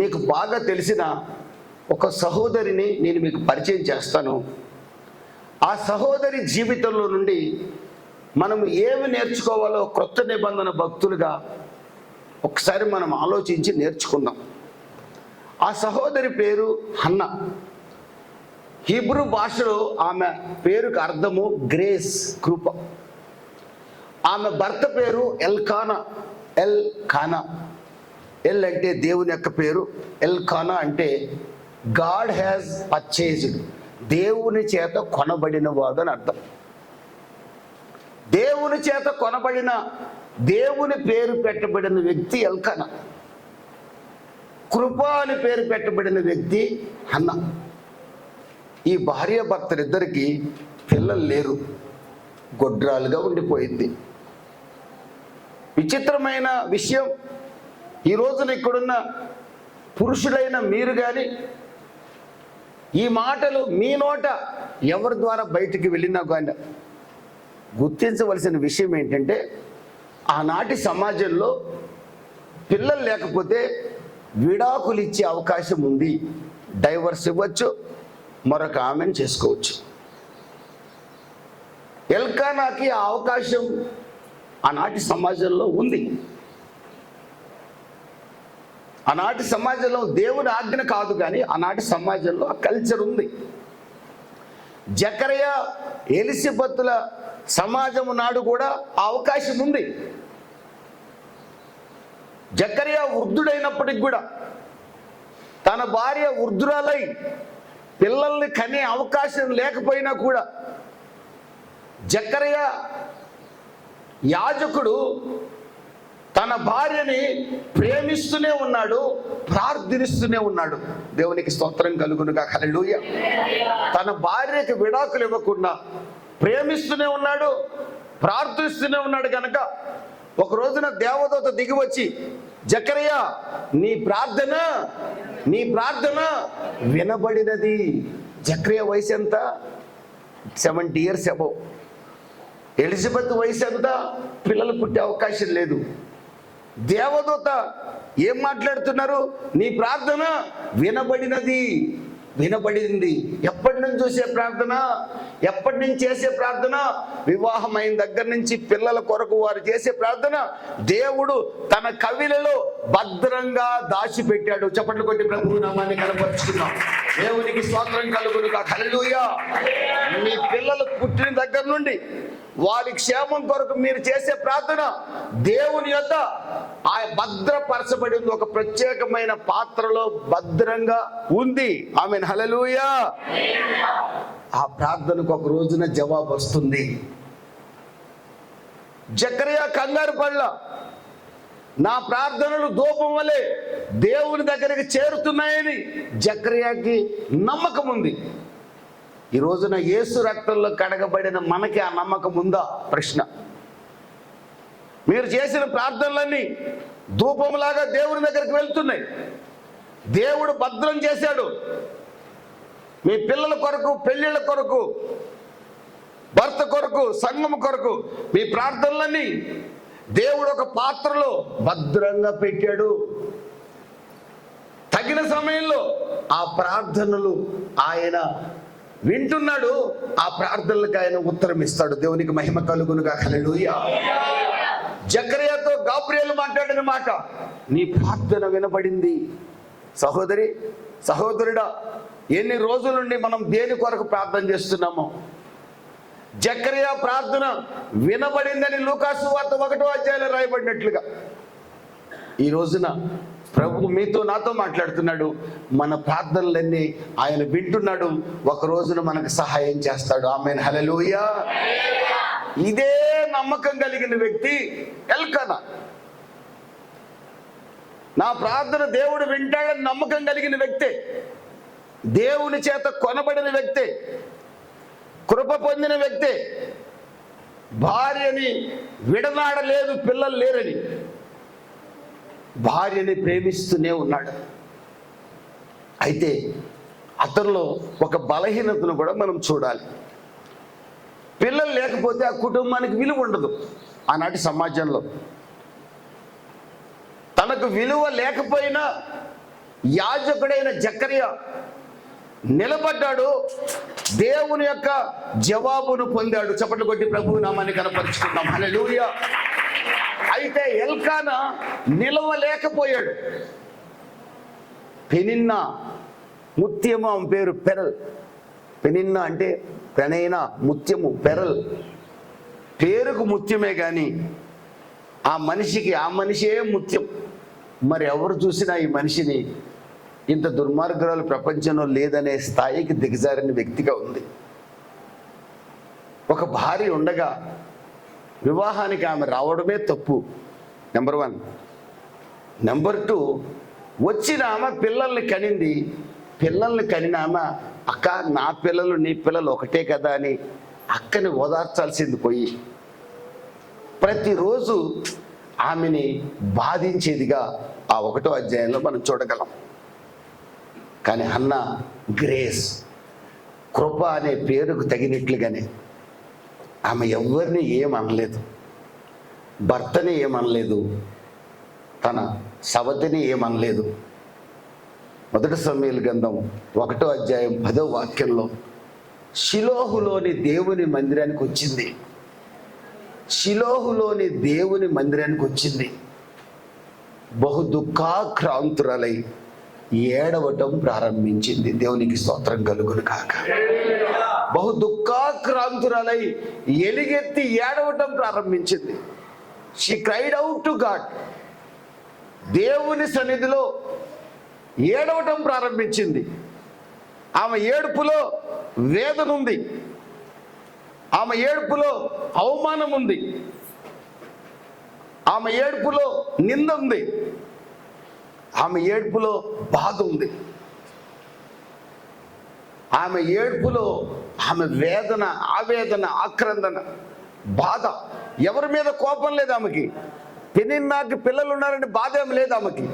మీకు బాగా తెలిసిన ఒక సహోదరిని నేను మీకు పరిచయం చేస్తాను. ఆ సహోదరి జీవితంలో నుండి మనం ఏమి నేర్చుకోవాలో క్రొత్త నిబంధన భక్తులుగా ఒకసారి మనం ఆలోచించి నేర్చుకుందాం. ఆ సహోదరి పేరు హన్నా. హీబ్రూ భాషలో ఆమె పేరుకు అర్థము గ్రేస్, కృప. ఆమె భర్త పేరు ఎల్కానా. ఎల్ అంటే దేవుని యొక్క పేరు, ఎల్కానా అంటే గాడ్ హ్యాజ్ పర్చేజ్డ్, దేవుని చేత కొనబడిన వాడు అని అర్థం. దేవుని చేత కొనబడిన, దేవుని పేరు పెట్టబడిన వ్యక్తి ఎల్కానా. కృప అని పేరు పెట్టబడిన వ్యక్తి హన్నా. ఈ భార్యాభర్తలిద్దరికీ పిల్లలు లేరు, గొడ్రాలుగా ఉండిపోయింది. విచిత్రమైన విషయం, ఈ రోజున ఇక్కడున్న పురుషులైన మీరు కానీ ఈ మాటలు మీ నోట ఎవరి ద్వారా బయటికి వెళ్ళినా కానీ గుర్తించవలసిన విషయం ఏంటంటే, ఆనాటి సమాజంలో పిల్లలు లేకపోతే విడాకులు ఇచ్చే అవకాశం ఉంది. డైవర్స్ ఇవ్వచ్చు, మరొక ఆమెను చేసుకోవచ్చు. ఎల్కానాకి ఆ అవకాశం ఆనాటి సమాజంలో ఉంది. ఆనాటి సమాజంలో దేవుని ఆజ్ఞ కాదు కానీ ఆనాటి సమాజంలో ఆ కల్చర్ ఉంది. జకర్యా ఎలిసబెతుల సమాజం నాడు కూడా ఆ అవకాశం ఉంది. జకర్యా వృద్ధుడైనప్పటికి కూడా తన భార్య వృద్ధురాలై పిల్లల్ని కనే అవకాశం లేకపోయినా కూడా జకర్యా యాజకుడు తన భార్యని ప్రేమిస్తూనే ఉన్నాడు, ప్రార్థిస్తూనే ఉన్నాడు. దేవునికి స్తోత్రం కలుగునుగా, హల్లెలూయా. తన భార్యకి విడాకులు ఇవ్వకుండా ప్రేమిస్తూనే ఉన్నాడు, ప్రార్థిస్తూనే ఉన్నాడు. కనుక ఒక రోజున దేవదూత దిగి వచ్చి, జకర్యా నీ ప్రార్థన వినబడినది. జకర్యా వయసు ఎంత? 70 years అబౌవ్. ఎలిజబెత్ వయసు ఎంత? పిల్లలు పుట్టే అవకాశం లేదు. దేవదూత ఏం మాట్లాడుతున్నారు? నీ ప్రార్థన వినబడింది. ఎప్పటి నుంచి చూసే ప్రార్థన, ఎప్పటి నుంచి చేసే ప్రార్థన? వివాహం అయిన దగ్గర నుంచి పిల్లల కొరకు వారు చేసే ప్రార్థన దేవుడు తన కవిలలో భద్రంగా దాచిపెట్టాడు. చప్పట్లు కొట్టి ప్రభువు నామాన్ని కనపరుచుకున్నాం. దేవునికి స్తోత్రం కలుగునుగా, హల్లెలూయా. మీ పిల్లలు పుట్టిన దగ్గర నుండి వారి క్షేమం కొరకు మీరు చేసే ప్రార్థన దేవుని యొద్ద ఆ భద్రపరచబడి ఉంది. ఒక ప్రత్యేకమైన పాత్రలో భద్రంగా ఉంది. ఆమేన్, హల్లెలూయా. ఆ ప్రార్థనకు ఒక రోజున జవాబు వస్తుంది. జకర్యా కంగారు పడలా. నా ప్రార్థనలు ధూపం వలె దేవుని దగ్గరికి చేరుతున్నాయని జకర్యాకి నమ్మకం ఉంది. ఈ రోజున యేసు రక్తంలో కడగబడిన మనకి ఆ నమ్మకం ఉందా? ప్రశ్న. మీరు చేసిన ప్రార్థనలన్నీ ధూపంలాగా దేవుని దగ్గరికి వెళ్తున్నాయి. దేవుడు భద్రం చేశాడు. మీ పిల్లల కొరకు, పెళ్ళిళ్ళ కొరకు, భర్త కొరకు, సంఘం కొరకు మీ ప్రార్థనలన్నీ దేవుడు ఒక పాత్రలో భద్రంగా పెట్టాడు. తగిన సమయంలో ఆ ప్రార్థనలు ఆయన వింటున్నాడు. ఆ ప్రార్థనలకు ఆయన ఉత్తరం ఇస్తాడు. దేవునికి మహిమ కలుగునుగా, హల్లెలూయా. జకర్యాతో గాబ్రియేల్ మాట్లాడిన మాట, నీ ప్రార్థన వినబడింది. సహోదరి, సహోదరుడా, ఎన్ని రోజుల నుండి మనం దేని కొరకు ప్రార్థన చేస్తున్నామో? జకర్యా ప్రార్థన వినబడిందని లూకాసు వార్త 1వ అధ్యాయంలో రాయబడినట్లుగా ఈ రోజున ప్రభు మీతో, నాతో మాట్లాడుతున్నాడు. మన ప్రార్థనలన్నీ ఆయన వింటున్నాడు. ఒక రోజున మనకు సహాయం చేస్తాడు. ఆమేన్, హల్లెలూయా. ఇదే నమ్మకం కలిగిన వ్యక్తి ఎల్కానా. నా ప్రార్థన దేవుడు వింటాడని నమ్మకం కలిగిన వ్యక్తే, దేవుని చేత కొనబడిన వ్యక్తే, కృప పొందిన వ్యక్తే. భార్యని విడనాడలేదు, పిల్లలు లేరని భార్యని ప్రేమిస్తూనే ఉన్నాడు. అయితే అతనిలో ఒక బలహీనతను కూడా మనం చూడాలి. పిల్లలు లేకపోతే ఆ కుటుంబానికి విలువ ఉండదు. ఆనాటి సమాజంలో తనకు విలువ లేకపోయినా యాజకుడైన జకర్యా నిలబడ్డాడు, దేవుని యొక్క జవాబును పొందాడు. చప్పట్లు కొట్టి ప్రభువు నామాన్ని కనపరుచుకుందాం. హల్లెలూయా. అయితే ఎల్కానా నిలవలేకపోయాడు. పెనిన్నా, ముత్యము ఆమె పేరు పెరల్. పెనిన్నా అంటే పెనైనా, ముత్యము, పెరల్. పేరుకు ముత్యమే కానీ ఆ మనిషే ముత్యం. మరి ఎవరు చూసినా ఈ మనిషిని ఇంత దుర్మార్గురాలు ప్రపంచంలో లేదనే స్థాయికి దిగజారిన వ్యక్తిగా ఉంది. ఒక భార్య ఉండగా వివాహానికి ఆమె రావడమే తప్పు, నెంబర్ 1. నెంబర్ 2, వచ్చిన ఆమె పిల్లల్ని కనింది. పిల్లల్ని కనిన ఆమె, అక్క నా పిల్లలు నీ పిల్లలు ఒకటే కదా అని అక్కని ఓదార్చాల్సింది పోయి ప్రతిరోజు ఆమెని బాధించేదిగా ఆ 1వ అధ్యాయంలో మనం చూడగలం. కానీ హన్నా గ్రేస్, కృప అనే పేరుకు తగినట్లుగానే ఆమె ఎవరిని ఏమనలేదు, భర్తని ఏమనలేదు, తన సవతిని ఏమనలేదు. 1 సమూయేలు గ్రంథం 1వ అధ్యాయం 10వ వాక్యంలో షిలోహులోని దేవుని మందిరానికి వచ్చింది. షిలోహులోని దేవుని మందిరానికి వచ్చింది. బహు దుఃఖాక్రాంతురాలై ఏడవటం ప్రారంభించింది. దేవునికి స్తోత్రం కలుగును కాక. బహు దుఃఖాక్రాంతురాలై ఎలుగెత్తి ఏడవటం ప్రారంభించింది. She cried out to God. దేవుని సన్నిధిలో ఏడవటం ప్రారంభించింది. ఆమె ఏడుపులో వేదన ఉంది, ఆమె ఏడుపులో అవమానం ఉంది, ఆమె ఏడుపులో నింద ఉంది, ఆమె ఏడుపులో బాధ ఉంది, ఆమె ఏడుపులో ఆమె వేదన, ఆవేదన, ఆక్రందన, బాధ. ఎవరి మీద కోపం లేదు ఆమెకి. పెనిన్నాకి పిల్లలు ఉన్నారని బాధ ఏమి లేదు ఆమెకి.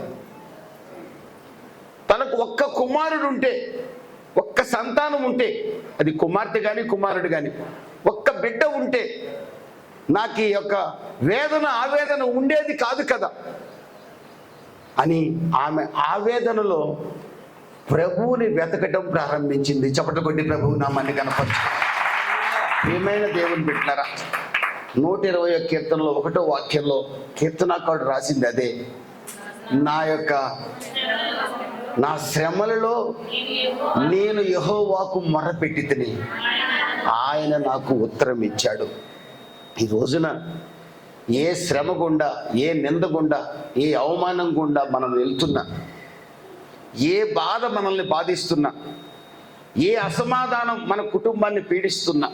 తనకు ఒక్క కుమారుడు ఉంటే, ఒక్క సంతానం ఉంటే, అది కుమార్తె కానీ కుమారుడు కానీ, ఒక్క బిడ్డ ఉంటే నాకు ఈ యొక్క వేదన ఆవేదన ఉండేది కాదు కదా అని ఆమె ఆవేదనలో ప్రభువుని వెతకటం ప్రారంభించింది. చప్పట్లు కొట్టి ప్రభువు నామాన్ని కనపరచు. ప్రియమైన దేవుని బిడ్డలారా, 120వ కీర్తనలో 1వ వాక్యంలో కీర్తనాకారుడు రాసింది అదే. నా శ్రమలలో నేను యెహోవాకు మొరపెట్టితిని, ఆయన నాకు ఉత్తరం ఇచ్చాడు. ఈ రోజున ఏ శ్రమ గుండా, ఏ నింద గుండా, ఏ అవమానం గుండా మనం వెళ్తున్నా, ఏ బాధ మనల్ని బాధిస్తున్నా, ఏ అసమాధానం మన కుటుంబాన్ని పీడిస్తున్నా,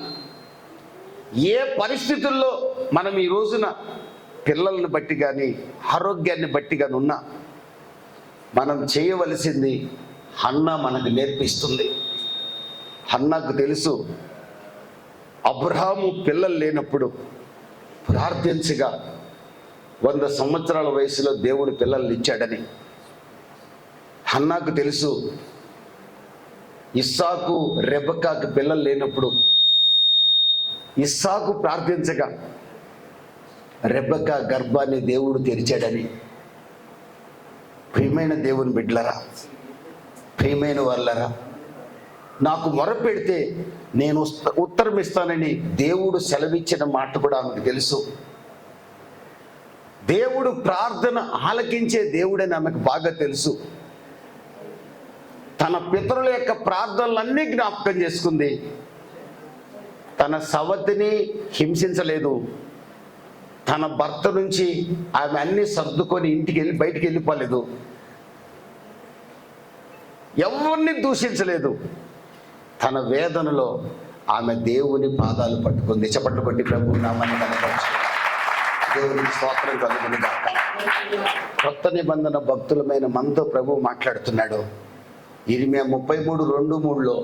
ఏ పరిస్థితుల్లో మనం ఈ రోజున పిల్లల్ని బట్టి కానీ ఆరోగ్యాన్ని బట్టి కానీ ఉన్నా, మనం చేయవలసింది హన్నా మనకు నేర్పిస్తుంది. హన్నాకు తెలుసు అబ్రహాము పిల్లలు లేనప్పుడు ప్రార్థించగా 100 సంవత్సరాల వయసులో దేవుడు పిల్లల్ని ఇచ్చాడని. హన్నాకు తెలుసు ఇస్సాకు రెబెక్కాకు పిల్లలు లేనప్పుడు ఇస్సాకు ప్రార్థించగా రెబెక్కా గర్భాన్ని దేవుడు తెరిచాడని. ప్రియమైన దేవుని బిడ్డలారా, ప్రియమైన వాళ్ళరా, నాకు మొరపెడితే నేను ఉత్తరం ఇస్తానని దేవుడు సెలవిచ్చిన మాట కూడా ఆమెకు తెలుసు. దేవుడు ప్రార్థన ఆలకించే దేవుడని ఆమెకు బాగా తెలుసు. తన పితరుల యొక్క ప్రార్థనలన్నీ జ్ఞాపకం చేసుకుంది. తన సవతిని హింసించలేదు. తన భర్త నుంచి ఆమె అన్ని సర్దుకొని బయటికి వెళ్ళిపోలేదు. ఎవరిని దూషించలేదు. తన వేదనలో ఆమె దేవుని పాదాలు పట్టుకుంది. చప్పట్లు కొట్టి ప్రభు నామాన్ని కనపరచు. దేవునికి స్తోత్రం కలుగును గాక. కొత్త నిబంధన భక్తులమైన మనతో ప్రభు మాట్లాడుతున్నాడు. ఇర్మియా 33:2-3లో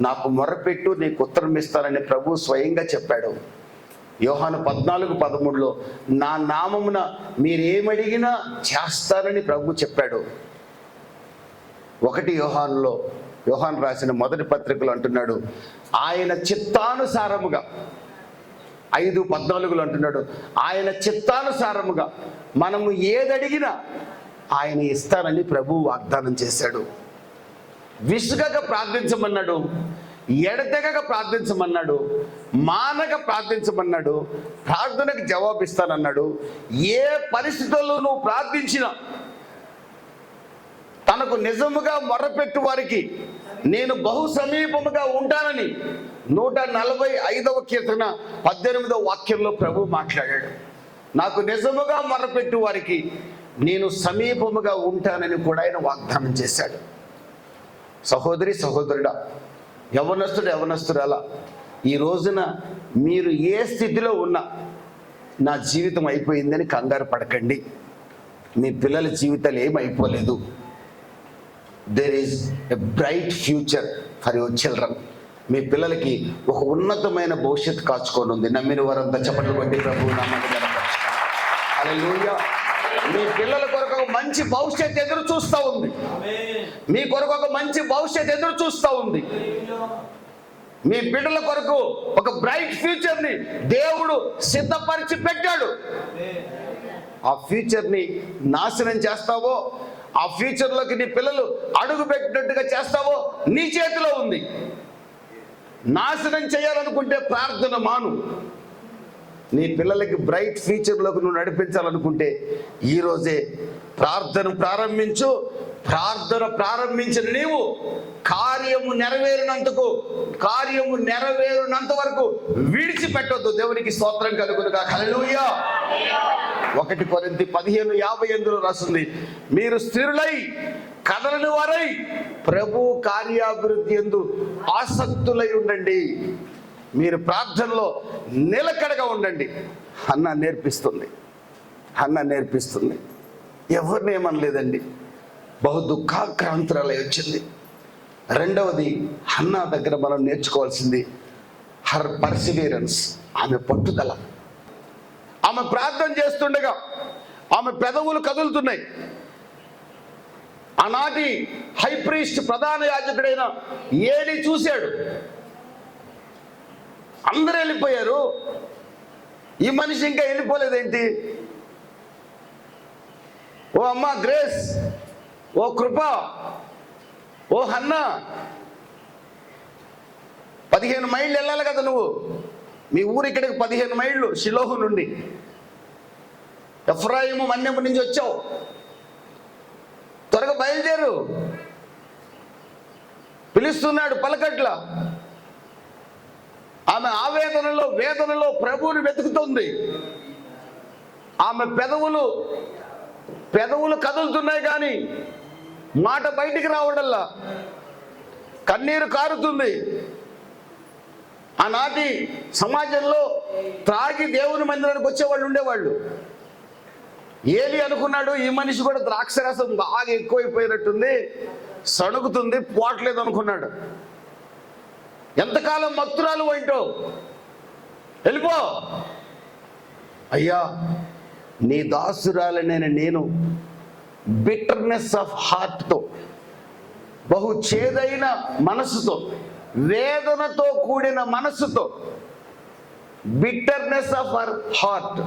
నాకు మొరపెట్టు నీకు ఉత్తరం ఇస్తానని ప్రభు స్వయంగా చెప్పాడు. యోహాను 14:13లో నా నామమున మీరేమడిగినా చేస్తారని ప్రభు చెప్పాడు. 1 యోహాను రాసిన మొదటి పత్రికలో అంటున్నాడు ఆయన చిత్తానుసారముగా. 5:14లో అంటున్నాడు ఆయన చిత్తానుసారముగా మనము ఏదడిగినా ఆయన ఇస్తానని ప్రభువు వాగ్దానం చేశాడు. విసుగక ప్రార్థించమన్నాడు, ఎడతెగక ప్రార్థించమన్నాడు, మానక ప్రార్థించమన్నాడు, ప్రార్థనకు జవాబిస్తానన్నాడు. ఏ పరిస్థితుల్లో నువ్వు ప్రార్థించినా తనకు నిజముగా మొర్రపెట్టు వారికి నేను బహు సమీపముగా ఉంటానని 145వ కీర్తన 18వ వాక్యంలో ప్రభు మాట్లాడాడు. నాకు నిజముగా మొర్రపెట్టు వారికి నేను సమీపముగా ఉంటానని కూడా ఆయన వాగ్దానం చేశాడు. సహోదరి సహోదరుడా, యవనస్తురాలా, ఈ రోజున మీరు ఏ స్థితిలో ఉన్నా నా జీవితం అయిపోయిందని కంగారు పడకండి. మీ పిల్లల జీవితాలు ఏమైపోలేదు. There is a bright future for your children. మీ పిల్లలకి ఒక ఉన్నతమైన భవిష్యత్తు కాచుకొని ఉంది. నమ్మిన వారంతా చప్పట్లు కొట్టి ప్రభువు నామాన్ని గణపరచుకోండి. హల్లెలూయా. మీ పిల్లల కొరకు ఒక మంచి భవిష్యత్తు ఎదురు చూస్తూ ఉంది. మీ కొరకు ఒక మంచి భవిష్యత్తు ఎదురు చూస్తూ ఉంది. మీ బిడ్డల కొరకు ఒక బ్రైట్ ఫ్యూచర్ని దేవుడు సిద్ధపరిచి పెట్టాడు. ఆ ఫ్యూచర్ని నాశనం చేస్తావో, ఆ ఫ్యూచర్లోకి నీ పిల్లలు అడుగు పెట్టినట్టుగా చేస్తావో నీ చేతిలో ఉంది. నాశనం చేయాలనుకుంటే ప్రార్థన మాను. నీ పిల్లలకి బ్రైట్ ఫ్యూచర్లోకి నువ్వు నడిపించాలనుకుంటే ఈరోజే ప్రార్థన ప్రారంభించు. ప్రార్థన ప్రారంభించిన నీవు కార్యము నెరవేరినంత వరకు విడిచిపెట్టొద్దు. దేవునికి స్తోత్రం కలుగునుగాక. హల్లెలూయా. 1 కొరింథీ 15:58 రాస్తుంది, మీరు స్థిరులై కదలని వారై ప్రభు కార్యాభివృద్ధి యందు ఆసక్తులై ఉండండి. మీరు ప్రార్థనలో నిలకడగా ఉండండి. హన్నా నేర్పిస్తుంది. ఎవరిని ఏమనలేదండి. బహు దుఃఖాక్రాంతురాలై వచ్చింది. రెండవది, హన్నా దగ్గర మనం నేర్చుకోవాల్సింది హర్ పర్సివియరెన్స్, ఆమె పట్టుదల. ఆమె ప్రార్థన చేస్తుండగా ఆమె పెదవులు కదులుతున్నాయి. ఆనాటి హై ప్రీస్ట్ ప్రధాన యాజకుడైన ఏలీ చూశాడు. అందరూ వెళ్ళిపోయారు, ఈ మనిషి ఇంకా వెళ్ళిపోలేదేంటి? ఓ అమ్మ గ్రేస్, ఓ కృప, ఓ హన్నా, 15 మైళ్ళు వెళ్ళాలి కదా నువ్వు. మీ ఊరు ఇక్కడికి 15 మైళ్ళు షిలోహు నుండి. ఎఫ్రాయిము మన్యము నుంచి వచ్చావు, త్వరగా బయలుదేరు. పిలుస్తున్నాడు పలకట్ల. ఆమె వేదనలో ప్రభువుని వెతుకుతుంది. ఆమె పెదవులు కదులుతున్నాయి కానీ మాట బయటికి రావడల్లా. కన్నీరు కారుతుంది. ఆనాటి సమాజంలో త్రాగి దేవుని మందిరానికి వచ్చేవాళ్ళు ఉండేవాళ్ళు. ఏలీ అనుకున్నాడు, ఈ మనిషి కూడా ద్రాక్షరసం బాగా ఎక్కువైపోయినట్టుంది, సణుగుతుంది, పోవట్లేదు అనుకున్నాడు. ఎంతకాలం మత్తురాలు ఏంటో, వెళ్ళిపో. అయ్యా, నీ దాసురాలనైన నేను బిటర్నెస్ ఆఫ్ హార్ట్తో, బహు చేదైన మనసుతో, వేదనతో కూడిన మనసుతో, బిటర్నెస్ ఆఫ్ అవర్ హార్ట్,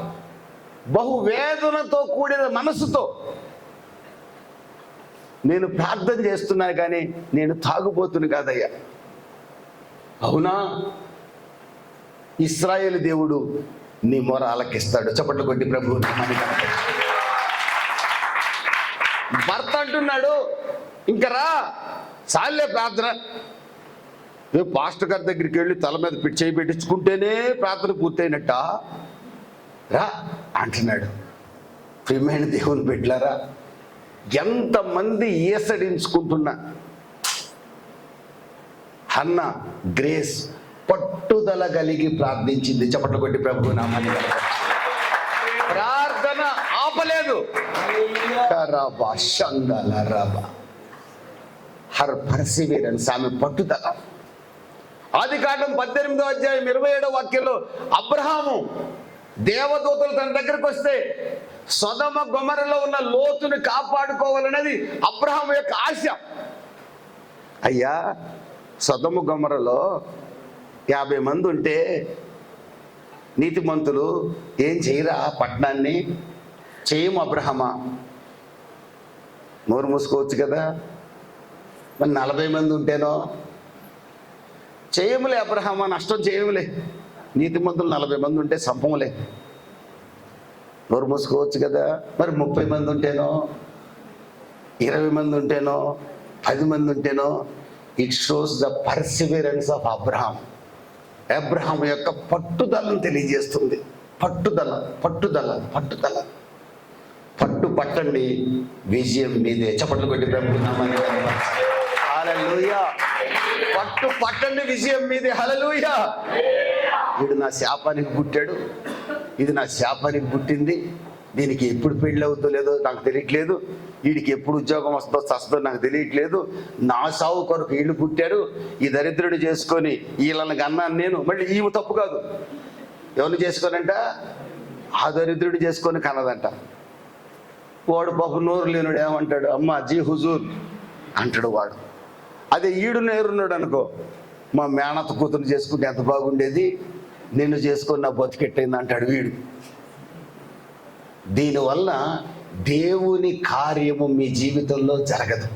బహు వేదనతో కూడిన మనసుతో నేను ప్రార్థన చేస్తున్నాను కానీ నేను తాగుబోతును కాదయ్యా. అవునా? ఇశ్రాయేలు దేవుడు నీ మొర ఆలకిస్తాడు. చప్పట్లు కొట్టి ప్రభువు నామాన్ని కనపరచు. భర్త అంటున్నాడు, ఇంకా రా, చాలే ప్రార్థన. పాస్టర్ గారి దగ్గరికి వెళ్ళి తల మీద చేయి పెట్టించుకుంటేనే ప్రార్థన పూర్తయినట్ట రా అంటున్నాడు. ప్రియమైన దేవుని బిడ్డలారా, ఎంతమంది ఈసడించుకుంటున్నా హన్నా గ్రేస్ పట్టుదల కలిగి ప్రార్థించింది. చప్పట్లు కొట్టి ప్రభువు నామాన్ని ప్రార్థన ఆపలేదు. హర్ పర్సివియరెన్స్, ఆమె పట్టుదల. ఆదికాండం 18వ అధ్యాయం 27వ వాక్యంలో అబ్రహాము దేవదూతలు తన దగ్గరకు వస్తే సొదొమ గొమొర్రాలో ఉన్న లోతుని కాపాడుకోవాలనేది అబ్రహాము యొక్క ఆశ. అయ్యా, సొదొమ గొమొర్రాలో 50 మంది ఉంటే నీతిమంతులు ఏం చేయరా పట్టణాన్ని? చేయము అబ్రహమా. నోరు మూసుకోవచ్చు కదా. మరి 40 మంది ఉంటేనో చేయములే అబ్రహామా, నష్టం చేయములే. నీతిమంతులు 40 మంది ఉంటే సంపములే, నోరు మూసుకోవచ్చు కదా. మరి 30 మంది ఉంటేనో, 20 మంది ఉంటేనో, 10 మంది ఉంటేనో. It shows the perseverance of Abraham. Abraham యొక్క పట్టుదలను తెలియజేస్తుంది. పట్టుదల పట్టుదల పట్టుదల. పట్టండి, విజయం మీదే. చప్పట్లు కొట్టి ప్రభువు నామాన్ని కనపరచండి. హల్లెలూయా. పట్టండి, విజయం మీదే. హల్లెలూయా. వీడు నా శాపానికి పుట్టాడు, ఇది నా శాపానికి పుట్టింది, దీనికి ఎప్పుడు పెళ్ళి అవుతుందో లేదో నాకు తెలియట్లేదు, వీడికి ఎప్పుడు ఉద్యోగం వస్తుందో నాకు తెలియట్లేదు, నా సావు కొరకు వీళ్ళు పుట్టారు, ఈ దరిద్రుడు చేసుకొని వీళ్ళని అన్నాను నేను. మళ్ళీ ఈమె తప్పు కాదు, ఎవరిని చేసుకోనంట, ఆ దరిద్రుడు చేసుకొని కన్నదంట. వాడు బాబు నోరు లేనుడు ఏమంటాడు, అమ్మ జీ హుజూర్ అంటాడు వాడు. అదే ఈడు నేరున్నాడు అనుకో, మా మేనత్త కూతురు చేసుకుంటే ఎంత బాగుండేది, నిన్ను చేసుకొని నా బతికెట్టయింది అంటాడు వీడు. దీనివల్ల దేవుని కార్యము మీ జీవితంలో జరగదు.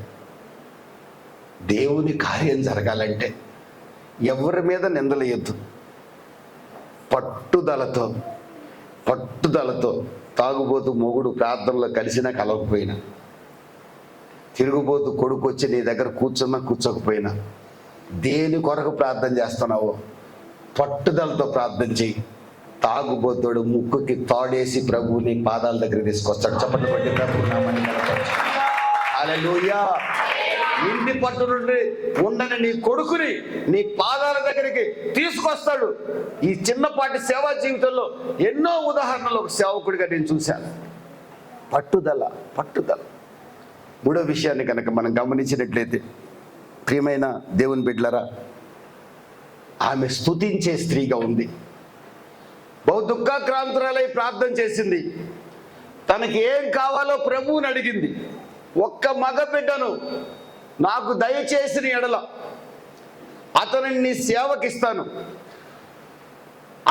దేవుని కార్యం జరగాలంటే ఎవరి మీద నిందలేయొద్దు. పట్టుదలతో తాగుబోతు మొగుడు ప్రార్థనలో కలిసినా కలవకపోయినా, తిరుగుబోతు కొడుకు వచ్చి నీ దగ్గర కూర్చున్నా కూర్చోకపోయినా, దేని కొరకు ప్రార్థన చేస్తున్నావో పట్టుదలతో ప్రార్థన చెయ్యి. తాగుబోతుడు ముక్కుకి తాడేసి ప్రభువుని పాదాల దగ్గర తీసుకొస్తాడు. చప్పట్లు కొట్టి ప్రభువు నామాన్ని కనపరచు. హల్లెలూయా. ఇంటి పట్టు నుండి ఉండని నీ కొడుకుని నీ పాదాల దగ్గరికి తీసుకొస్తాడు. ఈ చిన్నపాటి సేవా జీవితంలో ఎన్నో ఉదాహరణలు ఒక సేవకుడిగా నేను చూశాను. పట్టుదల. మూడో విషయాన్ని కనుక మనం గమనించినట్లయితే, ప్రియమైన దేవుని బిడ్డలారా, ఆమె స్తుతించే స్త్రీగా ఉంది. బహు దుఃఖాక్రాంతురాలై ప్రార్థన చేసింది. తనకి ఏం కావాలో ప్రభువుని అడిగింది. ఒక్క మగ బిడ్డను నాకు దయచేసిన ఎడల అతనిని నీ సేవకిస్తాను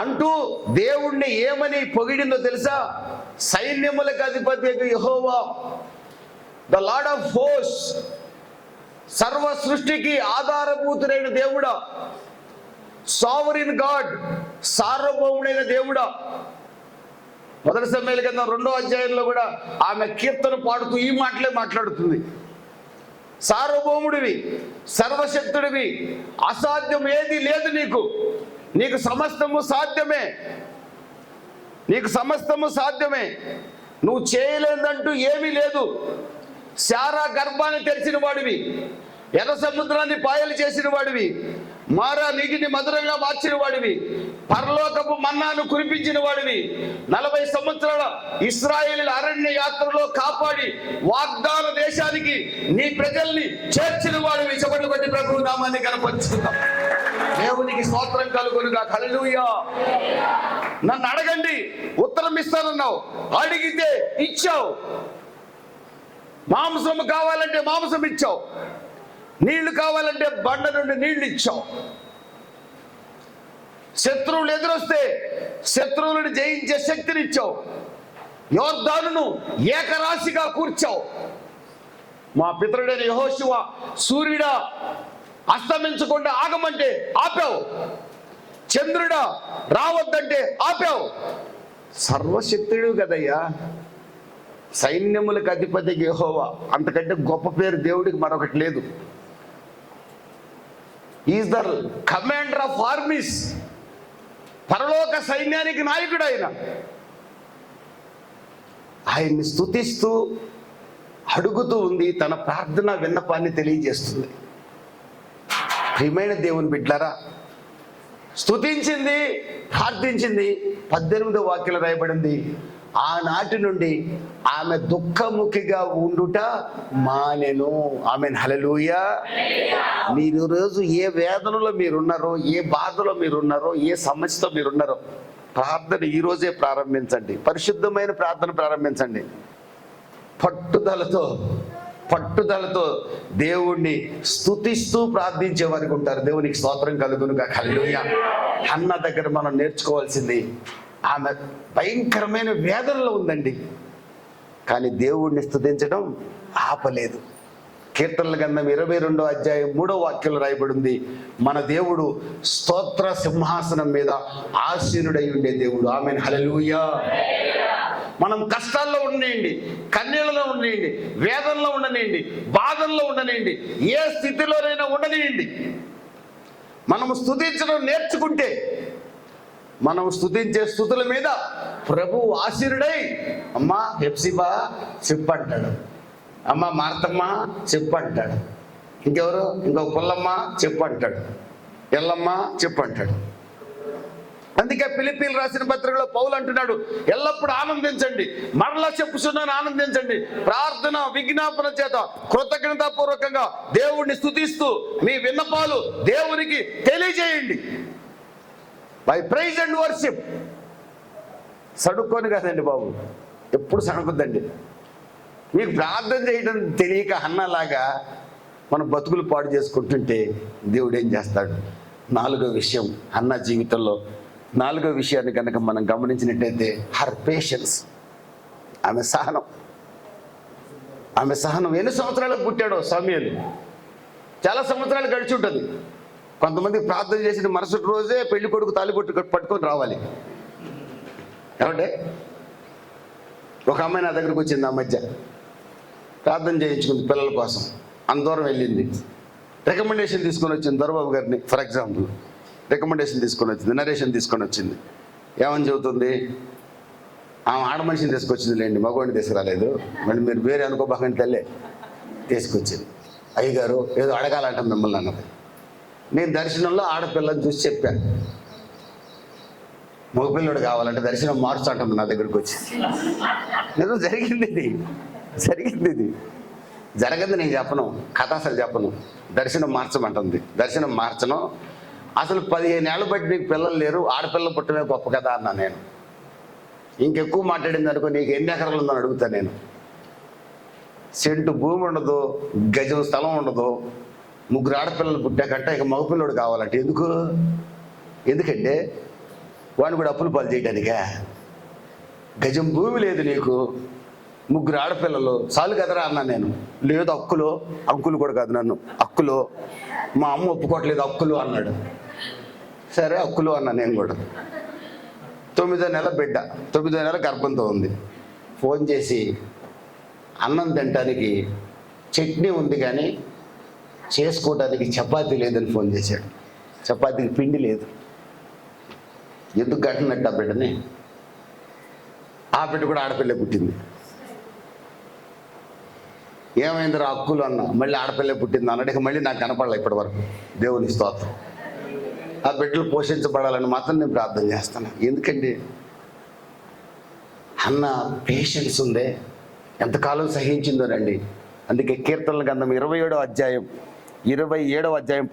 అంటూ దేవుణ్ణి ఏమని పొగిడిందో తెలుసా? సైన్యములకు అధిపతి యెహోవా, ద లార్డ్ ఆఫ్ హోస్ట్స్, సర్వ సృష్టికి ఆధారభూతుడైన దేవుడా, సావరిన్ గాడ్, సార్వభౌముడైన దేవుడా. మొదటి సమయాల కింద 2వ అధ్యాయంలో కూడా ఆమె కీర్తన పాడుతూ ఈ మాటలే మాట్లాడుతుంది. సార్వభౌముడివి, సర్వశక్తుడివి, అసాధ్యం ఏది లేదు నీకు సమస్తము సాధ్యమే, నువ్వు చేయలేదంటూ ఏమీ లేదు. శారా గర్భాన్ని తెరిచిన వాడివి, ఎర్ర సముద్రాన్ని పాయలు చేసిన వాడివి, మారా నీటిని మధురంగా మార్చిన వాడివి, పరలోకపు మన్నాను కురిపించిన వాడివి, 40 సంవత్సరాల ఇశ్రాయేలీయుల అరణ్య యాత్రలో కాపాడి వాగ్దాన దేశానికి నీ ప్రజల్ని చేర్చిన వాడివి. చప్పట్లు కొట్టి ప్రభువు నామాన్ని కనపరుచుకుందాం. దేవునికి స్తోత్రం కలుగునుగా. హల్లెలూయా. నన్ను అడగండి ఉత్తరం ఇస్తానన్నావు, అడిగితే ఇచ్చావు. మాంసం కావాలంటే మాంసం ఇచ్చావు, నీళ్లు కావాలంటే బండ నుండి నీళ్లు ఇచ్చావు. శత్రువులు ఎదురొస్తే శత్రువులను జయించే శక్తిని ఇచ్చావు. యోర్దానును ఏకరాశిగా కూర్చావు. మా పితరుడైన యెహోషువ సూర్యుడా అస్తమించకుండా ఆగమంటే ఆపావు, చంద్రుడా రావద్దంటే ఆపావు. సర్వశక్తుడు కదయ్యా, సైన్యములకు అధిపతి యెహోవా. అంతకంటే గొప్ప పేరు దేవుడికి మరొకటి లేదు. Is the commander of armies. పరలోక సైన్యానికి నాయకుడు ఆయన. ఆయన్ని స్తుతిస్తూ అడుగుతూ ఉంది, తన ప్రార్థన విన్నపాన్ని తెలియజేస్తుంది. ప్రియమైన దేవుని బిడ్డలారా, స్తుతించింది, ప్రార్థించింది. 18వ వాక్యంలో రాయబడింది, ఆనాటి నుండి ఆమె దుఃఖముఖిగా ఉండుట మానెను. ఆమెన్. హల్లెలూయా. మీరు రోజు ఏ వేదనలో మీరున్నారో, ఏ బాధలో మీరున్నారో, ఏ సమస్యతో మీరున్నారో, ప్రార్థన ఈ రోజే ప్రారంభించండి. పరిశుద్ధమైన ప్రార్థన ప్రారంభించండి. పట్టుదలతో దేవుణ్ణి స్తుతిస్తూ ప్రార్థించే వారికి ఉంటారు. దేవునికి స్తోత్రం కలుగునుగా. హల్లెలూయా. హన్న దగ్గర మనం నేర్చుకోవాల్సింది, ఆమె భయంకరమైన వేదనలో ఉందండి, కానీ దేవుణ్ణి స్తుతించడం ఆపలేదు. కీర్తనల గ్రంథం 22వ అధ్యాయం 3వ వాక్యంలో రాయబడింది, మన దేవుడు స్తోత్ర సింహాసనం మీద ఆసీనుడై ఉండే దేవుడు. ఆమేన్, హల్లెలూయా. మనం కష్టాల్లో ఉండనియండి, కన్నీళ్ళలో ఉండనియండి, వేదనలో ఉండనియండి, బాధల్లో ఉండనియండి, ఏ స్థితిలోనైనా ఉండనియండి, మనము స్తుతించడం నేర్చుకుంటే మనం స్తుతించే స్తుతుల మీద ప్రభువు ఆశీనుడై, అమ్మా హెప్సిబా చెప్పు అంటాడు, అమ్మ మార్తమ్మ చెప్పు అంటాడు, ఇంకెవరు ఇంకొక పుల్లమ్మ చెప్పు అంటాడు, ఎల్లమ్మ చెప్పు అంటాడు. అందుకే ఫిలిప్పీలు రాసిన పత్రికలో పౌలు అంటున్నాడు, ఎల్లప్పుడూ ఆనందించండి, మరలా చెప్పుచున్నాను ఆనందించండి, ప్రార్థన విజ్ఞాపన చేత కృతజ్ఞతాపూర్వకంగా దేవుణ్ణి స్తుతిస్తూ మీ విన్నపాలు దేవునికి తెలియజేయండి. By praise and worship. సడుక్కొని కదండి బాబు, ఎప్పుడు సణుకుద్దండి. మీకు ప్రార్థన చేయడం తెలియక అన్నలాగా మన బతుకులు పాడు చేసుకుంటుంటే దేవుడు ఏం చేస్తాడు? 4వ విషయం అన్న జీవితంలో, 4వ విషయాన్ని కనుక మనం గమనించినట్టయితే హర్ పేషెన్స్, ఆమె సహనం. ఆమె సహనం. ఎన్ని సంవత్సరాలకు పుట్టాడో సమూయేలు? చాలా సంవత్సరాలు గడిచి ఉంటుంది. కొంతమంది ప్రార్థన చేసిన మరుసటి రోజే పెళ్లి కొడుకు తాళిబొట్టు పట్టుకొని రావాలి. ఏమంటే ఒక అమ్మాయి నా దగ్గరకు వచ్చింది, ఆ మధ్య ప్రార్థన చేయించుకుంది పిల్లల కోసం, అంత దూరం వెళ్ళింది, రికమెండేషన్ తీసుకొని వచ్చింది. దొరబాబు గారిని ఫర్ ఎగ్జాంపుల్ రికమెండేషన్ తీసుకొని వచ్చింది, నరేషన్ తీసుకొని వచ్చింది. ఏమని చెబుతుంది? ఆమె ఆడ మనిషిని తీసుకొచ్చింది లేండి, మగవాడిని తీసుకురాలేదు. మళ్ళీ మీరు వేరే అనుకోబాగని తల్లే తీసుకొచ్చింది. అయ్యగారు ఏదో అడగాలంట మిమ్మల్ని అన్నది. నేను దర్శనంలో ఆడపిల్లని చూసి చెప్పాను, మగపిల్లడు కావాలంటే దర్శనం మార్చు అంటుంది నా దగ్గరికి వచ్చి. నిజం జరిగింది ఇది, జరగదు. నేను చెప్పను, కథ అసలు చెప్పను. దర్శనం మార్చమంటుంది. దర్శనం మార్చను. అసలు 15 ఏళ్ళు బట్టి నీకు పిల్లలు లేరు, ఆడపిల్లలు పుట్టమే గొప్ప కదా అన్నా నేను. ఇంకెక్కువ మాట్లాడింది అనుకో, నీకు ఎన్ని ఎకరాలు ఉందని అడుగుతాను నేను. సెంటు భూమి ఉండదు, గజం స్థలం ఉండదు, 3 ఆడపిల్లలు పుట్టాకంట ఇక మగపిల్లడు కావాలంటే ఎందుకంటే వాడిని కూడా అప్పులు పాలు చేయడానికే. గజం భూమి లేదు నీకు, 3 ఆడపిల్లలు చాలు కదరా అన్నా నేను. లేదు అంకులు కూడా కాదు నన్ను, అక్కులో మా అమ్మ ఒప్పుకోవట్లేదు, అక్కులు అన్నాడు. సరే అక్కులు అన్నా నేను కూడా. 9వ నెల బిడ్డ, 9వ నెల గర్భంతో ఉంది. ఫోన్ చేసి అన్నం తినడానికి చట్నీ ఉంది కానీ చేసుకోవడానికి చపాతీ లేదని ఫోన్ చేశాడు. చపాతీకి పిండి లేదు. ఎందుకు కట్టినట్టు ఆ బిడ్డని? ఆ బిడ్డ కూడా ఆడపిల్ల పుట్టింది. ఏమైందిరా అక్కులు అన్న, మళ్ళీ ఆడపిల్ల పుట్టింది అన్నాడు. ఇక మళ్ళీ నాకు కనపడాలి ఇప్పటి వరకు. దేవుని స్తోత్రం. ఆ బిడ్డలు పోషించబడాలని మాత్రం నేను ప్రార్థన చేస్తాను. ఎందుకండి? అన్న పేషెన్స్ ఉందే, ఎంతకాలం సహించిందోనండి. అందుకే కీర్తనల గ్రంథం 27వ అధ్యాయం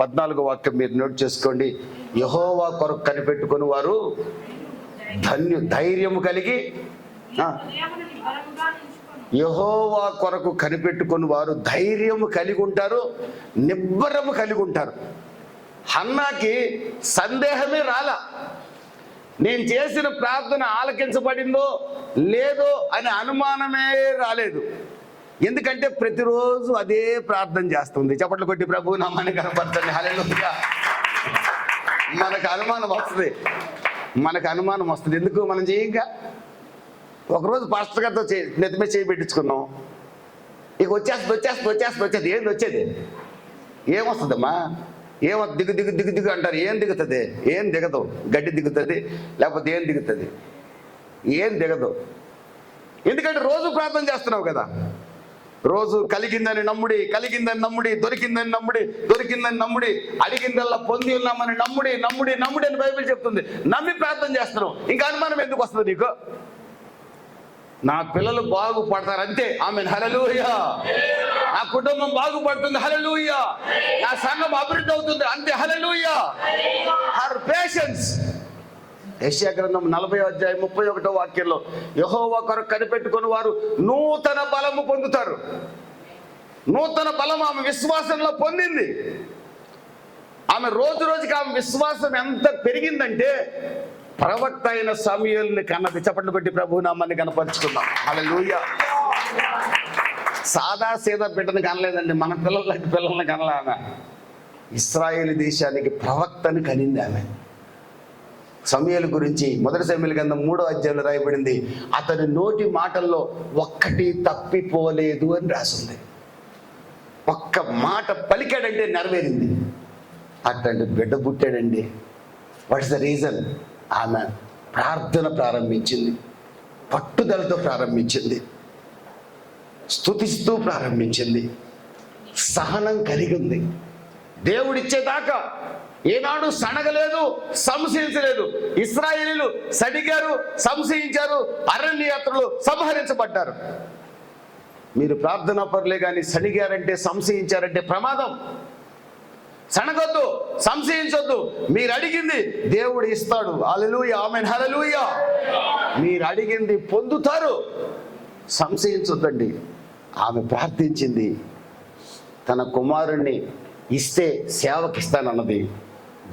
14వ వాక్యం మీరు నోట్ చేసుకోండి. యెహోవా కొరకు కనిపెట్టుకుని వారు ధైర్యము కలిగి, యెహోవా కొరకు కనిపెట్టుకుని వారు ధైర్యము కలిగి ఉంటారు, నిబ్బరము కలిగి ఉంటారు. హన్నాకి సందేహమే రాలా. నేను చేసిన ప్రార్థన ఆలకించబడిందో లేదో అనే అనుమానమే రాలేదు. ఎందుకంటే ప్రతిరోజు అదే ప్రార్థన చేస్తుంది. చప్పట్లు కొట్టి ప్రభు నామాన్ని కనపరచండి. హల్లెలూయా. మనకు అనుమానం వస్తుంది. ఎందుకు మనం చేయంగా? ఒకరోజు పాస్టర్ గారితో నెత్తిమే చేయి పెట్టించుకున్నాం. ఇక వచ్చేస్తుంది. ఏంది వచ్చేది? ఏమొస్తుందమ్మా? ఏమో దిగు అంటారు. ఏం దిగుతుంది? ఏం దిగదు. గడ్డి దిగుతుంది, లేకపోతే ఏం దిగుతుంది? ఏం దిగదు. ఎందుకంటే రోజు ప్రార్థన చేస్తున్నావు కదా. రోజు కలిగిందని నమ్ముడి, దొరికిందని నమ్ముడి, అడిగిందల్లా పొంది ఉన్నామని నమ్ముడి అని బైబిల్ చెప్తుంది. నమ్మి ప్రార్థన చేస్తున్నావు. ఇంకా అనుమానం ఎందుకు వస్తుంది నీకు? నా పిల్లలు బాగుపడతారు అంతే. ఆమేన్, హల్లెలూయా. నా కుటుంబం బాగుపడుతుంది, హల్లెలూయా. నా సంఘం అభివృద్ధి అవుతుంది అంతే, హల్లెలూయా. Her patience. యెషయా గ్రంథం 40వ అధ్యాయం 31వ వాక్యంలో యెహోవా కొరకు కనిపెట్టుకుని వారు నూతన బలము పొందుతారు. నూతన బలం ఆమె విశ్వాసంలో పొందింది. ఆమె రోజుకి ఆమె విశ్వాసం ఎంత పెరిగిందంటే ప్రవక్త అయిన సమూయేలుని కన్నది. చప్పట్లు కొట్టి ప్రభు నామాన్ని కనపరుచుకుందాం. హల్లెలూయా. సాదా సీదా బిడ్డను కనలేదండి, మన పిల్లలకి పిల్లల్ని కనలే ఆమె. ఇశ్రాయేలు దేశానికి ప్రవక్తని కనింది ఆమె. సమూయేలు గురించి 1 సమూయేలు గ్రంథం 3వ అధ్యాయంలో రాయబడింది, అతని నోటి మాటల్లో ఒక్కటి తప్పిపోలేదు అని రాసింది. ఒక్క మాట పలికాడంటే నెరవేరింది. అట్లాంటి బిడ్డ పుట్టాడండి. What is the reason? ఆమె ప్రార్థన ప్రారంభించింది, పట్టుదలతో ప్రారంభించింది, స్తుతిస్తూ ప్రారంభించింది, సహనం కలిగి ఉంది. దేవుడిచ్చేదాకా ఏనాడు సనగలేదు, సంశయించలేదు. ఇశ్రాయేలీయులు సడిగారు, సంశయించారు, అరణ్యయాత్రలు సంహరించబడ్డారు. మీరు ప్రార్థనా పరులే కానీ సడిగారంటే, సంశయించారంటే ప్రమాదం. సనగొద్దు, సంశయించొద్దు. మీరు అడిగింది దేవుడు ఇస్తాడు. హల్లెలూయా, ఆమేన్, హల్లెలూయా. మీరు అడిగింది పొందుతారు. సంశయించొద్దండి. ఆమె ప్రార్థించింది, తన కుమారుణ్ణి ఇస్తే సేవకిస్తానన్నది.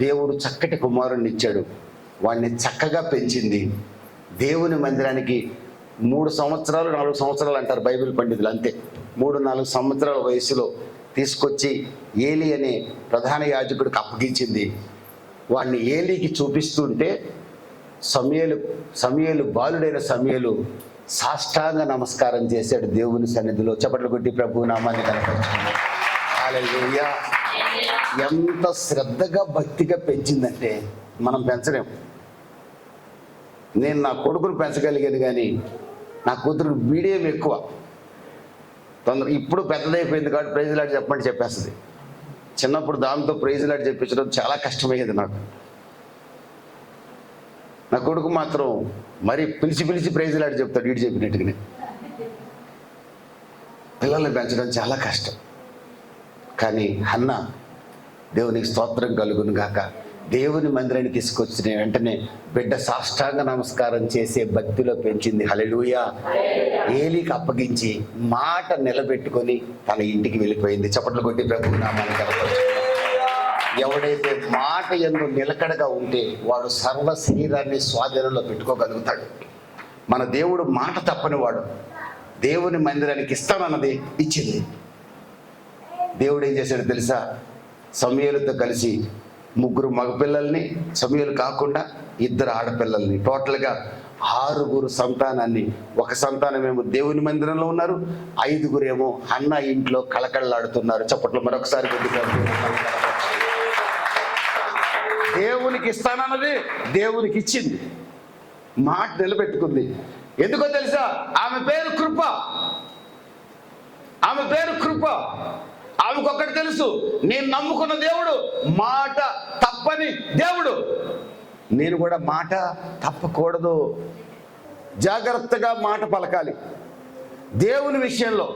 దేవుడు చక్కటి కుమారుణ్ణి ఇచ్చాడు. వాడిని చక్కగా పెంచింది. దేవుని మందిరానికి 3 సంవత్సరాలు 4 సంవత్సరాలు అంటారు బైబిల్ పండితులు, అంతే. 3-4 సంవత్సరాల వయసులో తీసుకొచ్చి ఏలీ అనే ప్రధాన యాజకుడికి అప్పగించింది. వాడిని ఏలీకి చూపిస్తుంటే సమూయేలు బాలుడైన సమూయేలు సాష్టాంగ నమస్కారం చేశాడు దేవుని సన్నిధిలో. చప్పట్లు కొట్టి ప్రభు నామాన్ని కనపరుచుకున్నాడు. హల్లెలూయా. ఎంత శ్రద్ధగా భక్తిగా పెంచిందంటే మనం పెంచలేం. నేను నా కొడుకును పెంచగలిగాను కానీ నా కూతురు మీడియం ఎక్కువ. ఇప్పుడు పెద్దదైపోయింది కాబట్టి ప్రైజ్ లాట్ చెప్పండి చెప్పేస్తుంది. చిన్నప్పుడు దాంతో ప్రైజ్ లాట్ చెప్పించడం చాలా కష్టమయ్యేది నాకు. నా కొడుకు మాత్రం మరి పిలిచి ప్రైజ్ లాట్ చెప్తాడు వీడు చెప్పినట్టుగానే. పిల్లల్ని పెంచడం చాలా కష్టం. కానీ హన్నా, దేవునికి స్తోత్రం కలుగును గాక, దేవుని మందిరాన్ని తీసుకొచ్చిన వెంటనే బిడ్డ సాష్టాంగ నమస్కారం చేసే భక్తిలో పెంచింది. హల్లెలూయా. ఏలీకి అప్పగించి మాట నిలబెట్టుకొని తన ఇంటికి వెళ్ళిపోయింది. చప్పట్లు కొట్టి ప్రభు నామాన్ని కనపరుచుకున్నాడు. ఎవడైతే మాట యందు నిలకడగా ఉంటే వాడు సర్వ శరీరాన్ని స్వాధీనంలో పెట్టుకోగలుగుతాడు. మన దేవుడు మాట తప్పని వాడు. దేవుని మందిరానికి ఇస్తానన్నది ఇచ్చింది. దేవుడు ఏం చేశాడు తెలుసా? సమూయేలుతో కలిసి 3 మగపిల్లల్ని, సమూయేలు కాకుండా 2 ఆడపిల్లల్ని, టోటల్గా 6 సంతానాన్ని. ఒక సంతానమేమో దేవుని మందిరంలో ఉన్నారు, 5 హన్నా ఇంట్లో కళకళలాడుతున్నారు. చప్పట్లు మరొకసారి దేవునికి ఇస్తానన్నది దేవునికి ఇచ్చింది, మాట నిలబెట్టుకుంది. ఎందుకో తెలుసా? ఆమె పేరు కృప. ఆమె పేరు కృప. ఆమెకొక్కటి తెలుసు, నేను నమ్ముకున్న దేవుడు మాట తప్పని దేవుడు. నేను కూడా మాట తప్పకూడదు. జాగ్రత్తగా మాట పలకాలి. దేవుని విషయంలో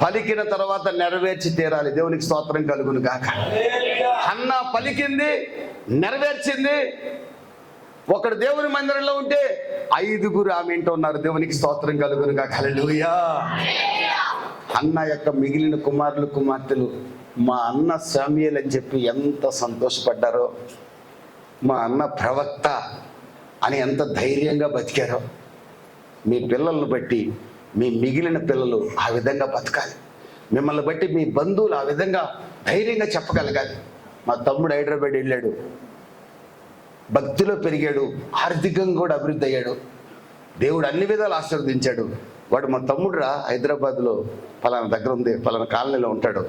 పలికిన తర్వాత నెరవేర్చి తీరాలి. దేవునికి స్తోత్రం కలుగును గాక. హన్నా పలికింది, నెరవేర్చింది. ఒకడు దేవుని మందిరంలో ఉంటే 5 ఆమె ఇంట్లో ఉన్నారు. దేవునికి స్తోత్రం కలుగును గాక. హల్లెలూయా. హన్నా యొక్క మిగిలిన కుమారులు కుమార్తెలు మా అన్న సమూయేలు అని చెప్పి ఎంత సంతోషపడ్డారో, మా అన్న ప్రవక్త అని ఎంత ధైర్యంగా బతికారో. మీ పిల్లలను బట్టి మీ మిగిలిన పిల్లలు ఆ విధంగా బతకాలి. మిమ్మల్ని బట్టి మీ బంధువులు ఆ విధంగా ధైర్యంగా చెప్పగలగాలి. మా తమ్ముడు హైదరాబాద్ వెళ్ళాడు, భక్తిలో పెరిగాడు, ఆర్థికంగా కూడా అభివృద్ధి అయ్యాడు, దేవుడు అన్ని విధాలు ఆశీర్వదించాడు. వాడు మా తమ్ముడురా, హైదరాబాద్లో పలానా దగ్గర ఉంది, పలానా కాలనీలో ఉంటాడు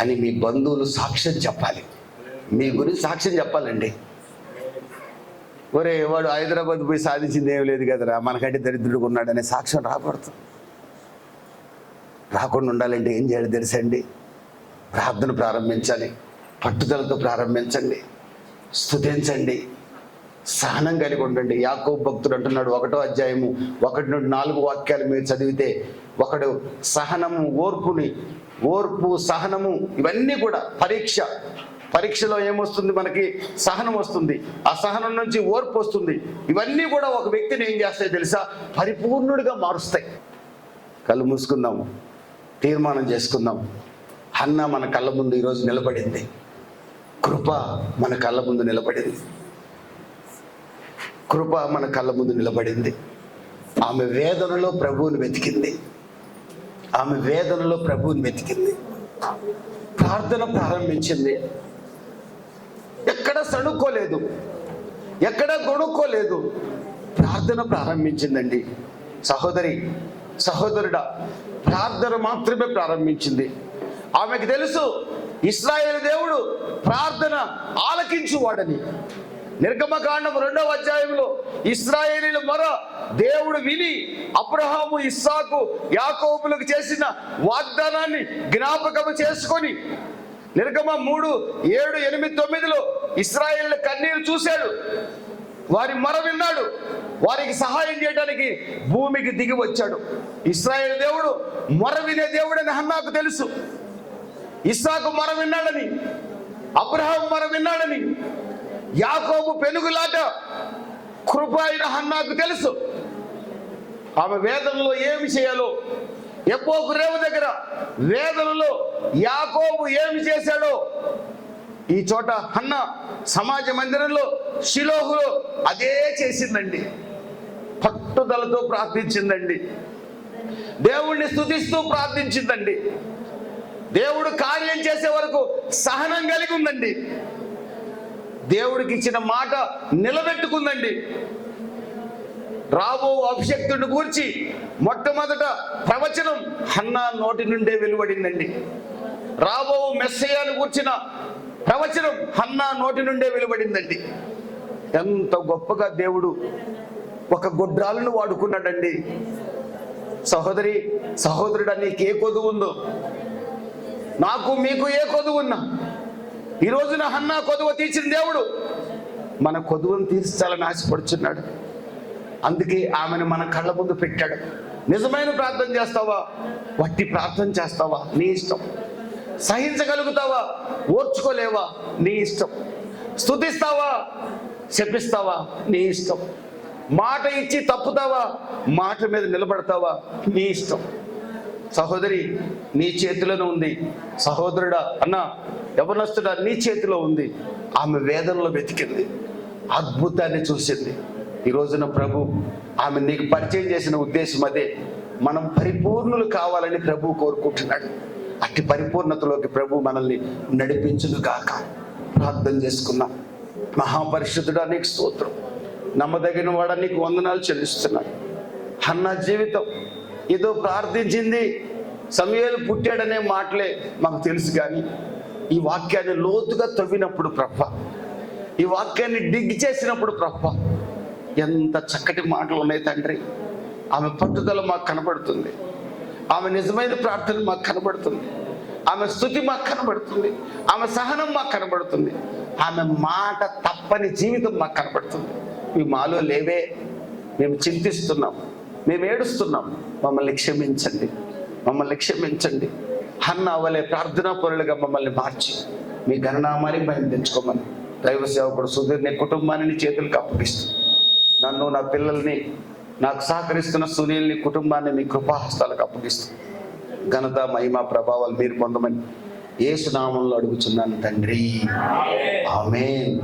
అని మీ బంధువులు సాక్ష్యం చెప్పాలి. మీ గురించి సాక్ష్యం చెప్పాలండి. ఒరే వాడు హైదరాబాద్ పోయి సాధించింది ఏం లేదు కదరా, మనకంటే దరిద్రుడుగా ఉన్నాడనే సాక్ష్యం రాకూడదు. రాకుండా ఉండాలంటే ఏం చేయాలి తెలుసండి? ప్రార్థన ప్రారంభించాలి, పట్టుదలతో ప్రారంభించండి, స్తుతించండి, సహనం కలిగి ఉండండి. యాకోబు భక్తుడు అంటున్నాడు 1వ అధ్యాయము 1-4 వాక్యాలు మీరు చదివితే, ఒకడు సహనము, ఓర్పు సహనము ఇవన్నీ కూడా పరీక్షలో ఏమొస్తుంది? మనకి సహనం వస్తుంది. ఆ సహనం నుంచి ఓర్పు వస్తుంది. ఇవన్నీ కూడా ఒక వ్యక్తిని ఏం చేస్తాయి తెలుసా? పరిపూర్ణుడిగా మారుస్తాయి. కళ్ళు మూసుకుందాం, తీర్మానం చేసుకుందాం. హన్నా మన కళ్ళ ముందు ఈరోజు నిలబడింది. కృప మన కళ్ళ ముందు నిలబడింది. కృప మన కళ్ళ ముందు నిలబడింది. ఆమె వేదనలో ప్రభువుని వెతికింది. ఆమె వేదనలో ప్రభువుని వెతికింది, ప్రార్థన ప్రారంభించింది. ఎక్కడ సణుక్కోలేదు, ఎక్కడ గొణుక్కోలేదు, ప్రార్థన ప్రారంభించిందండి. సహోదరి, సహోదరుడా, ప్రార్థన మాత్రమే ప్రారంభించింది. ఆమెకు తెలుసు ఇశ్రాయేలు దేవుడు ప్రార్థన ఆలకించువాడని. నిర్గమకాండం 2వ అధ్యాయంలో ఇశ్రాయేలీల మొర దేవుడు విని అబ్రహాము, ఇస్సాకు, యాకోబులకు చేసిన వాగ్దానాన్ని జ్ఞాపకం చేసుకొని నిర్గమ 3:7, 8, 9లో ఇశ్రాయేలు కన్నీరు చూశాడు, వారి మొర విన్నాడు, వారికి సహాయం చేయడానికి భూమికి దిగి వచ్చాడు. ఇశ్రాయేలు దేవుడు మొర వినే దేవుడని హన్నాకు తెలుసు. ఇస్సాకు మొర విన్నాడని, అబ్రహాం మొర విన్నాడని, యాకోబు పెనుగులాట కృప అయిన హన్నాకు తెలుసు. ఆమె వేదనలో ఏమి చేయాలో, ఎబ్బోకు రేవు దగ్గర వేదనలో యాకోబు ఏమి చేశాడో ఈ చోట హన్నా సమాజ మందిరంలో షిలోహులో అదే చేసిందండి. పట్టుదలతో ప్రార్థించిందండి, దేవుణ్ణి స్తుతిస్తూ ప్రార్థించిందండి, దేవుడు కార్యం చేసే వరకు సహనం కలిగి ఉందండి, దేవుడికి ఇచ్చిన మాట నిలబెట్టుకుందండి. రాబో అభిషక్తుడిని గూర్చి మొట్టమొదట ప్రవచనం హన్నా నోటి నుండే వెలువడిందండి. రాబో మెస్సయ్యను గూర్చిన ప్రవచనం హన్నా నోటి నుండే వెలువడిందండి. ఎంత గొప్పగా దేవుడు ఒక గొడ్రాలను వాడుకున్నాడండి. సహోదరి, సహోదరుడా, నీకు ఏ కొదువు ఉందో, నాకు మీకు ఏ కొదువు ఉన్నా, ఈ రోజున హన్నా కొదువ తీర్చిన దేవుడు మన కొదువును తీర్చాలని ఆశపడుచున్నాడు. అందుకే ఆమెను మన కళ్ళ ముందు పెట్టాడు. నిజమైన ప్రార్థన చేస్తావా, వట్టి ప్రార్థన చేస్తావా, నీ ఇష్టం. సహించగలుగుతావా, ఓర్చుకోలేవా, నీ ఇష్టం. స్తుతిస్తావా, శపిస్తావా, నీ ఇష్టం. మాట ఇచ్చి తప్పుతావా, మాట మీద నిలబడతావా, నీ ఇష్టం. సహోదరి, నీ చేతిలోనే ఉంది. సహోదరుడా, అన్న, యవనస్తుడా, నీ చేతిలో ఉంది. ఆమె వేదనలో వెతికింది, అద్భుతాన్ని చూసింది. ఈ రోజున ప్రభు ఆమె నీకు పరిచయం చేసిన ఉద్దేశం అదే. మనం పరిపూర్ణులు కావాలని ప్రభు కోరుకుంటున్నాడు. అట్టి పరిపూర్ణతలోకి ప్రభు మనల్ని నడిపించును గాక. ప్రార్థన చేసుకున్నాం. మహాపరిశుద్ధుడా, నీకు స్తోత్రం. నమ్మదగిన వాడా, నీకు వందనాలు చెల్లిస్తున్నాను. హన్నా జీవితం ఏదో ప్రార్థించింది, సమూయేలు పుట్టాడనే మాటలే మాకు తెలుసు, కానీ ఈ వాక్యాన్ని లోతుగా తవ్వినప్పుడు ప్రభ, ఈ వాక్యాన్ని డిగ్ చేసినప్పుడు ప్రభ, ఎంత చక్కటి మాటలు ఉన్నాయి తండ్రి. ఆమె పట్టుదల మాకు కనబడుతుంది, ఆమె నిజమైన ప్రార్థన మాకు కనబడుతుంది, ఆమె స్తుతి మాకు కనబడుతుంది, ఆమె సహనం మాకు కనబడుతుంది, ఆమె మాట తప్పని జీవితం మాకు కనబడుతుంది. ఇవి మాలో లేవే, మేము చింతిస్తున్నాం, మేము ఏడుస్తున్నాం. మమ్మల్ని క్షమించండి, మమ్మల్ని క్షమించండి. హన్నా వలె ప్రార్థనా పరులుగా మమ్మల్ని మార్చి మీ ఘననామాన్ని మేము తెచ్చుకోమని దైవ సేవకుడు సుధీర్ నీ కుటుంబాన్ని నీ చేతులకు అప్పగిస్తూ, నన్ను, నా పిల్లల్ని, నాకు సహకరిస్తున్న సునీల్ని, కుటుంబాన్ని మీ కృపాహస్తాలకు అప్పగిస్తూ ఘనత, మహిమ, ప్రభావాలు మీరు పొందమని యేసు నామంలో అడుగుచున్నాను తండ్రి. ఆమేన్.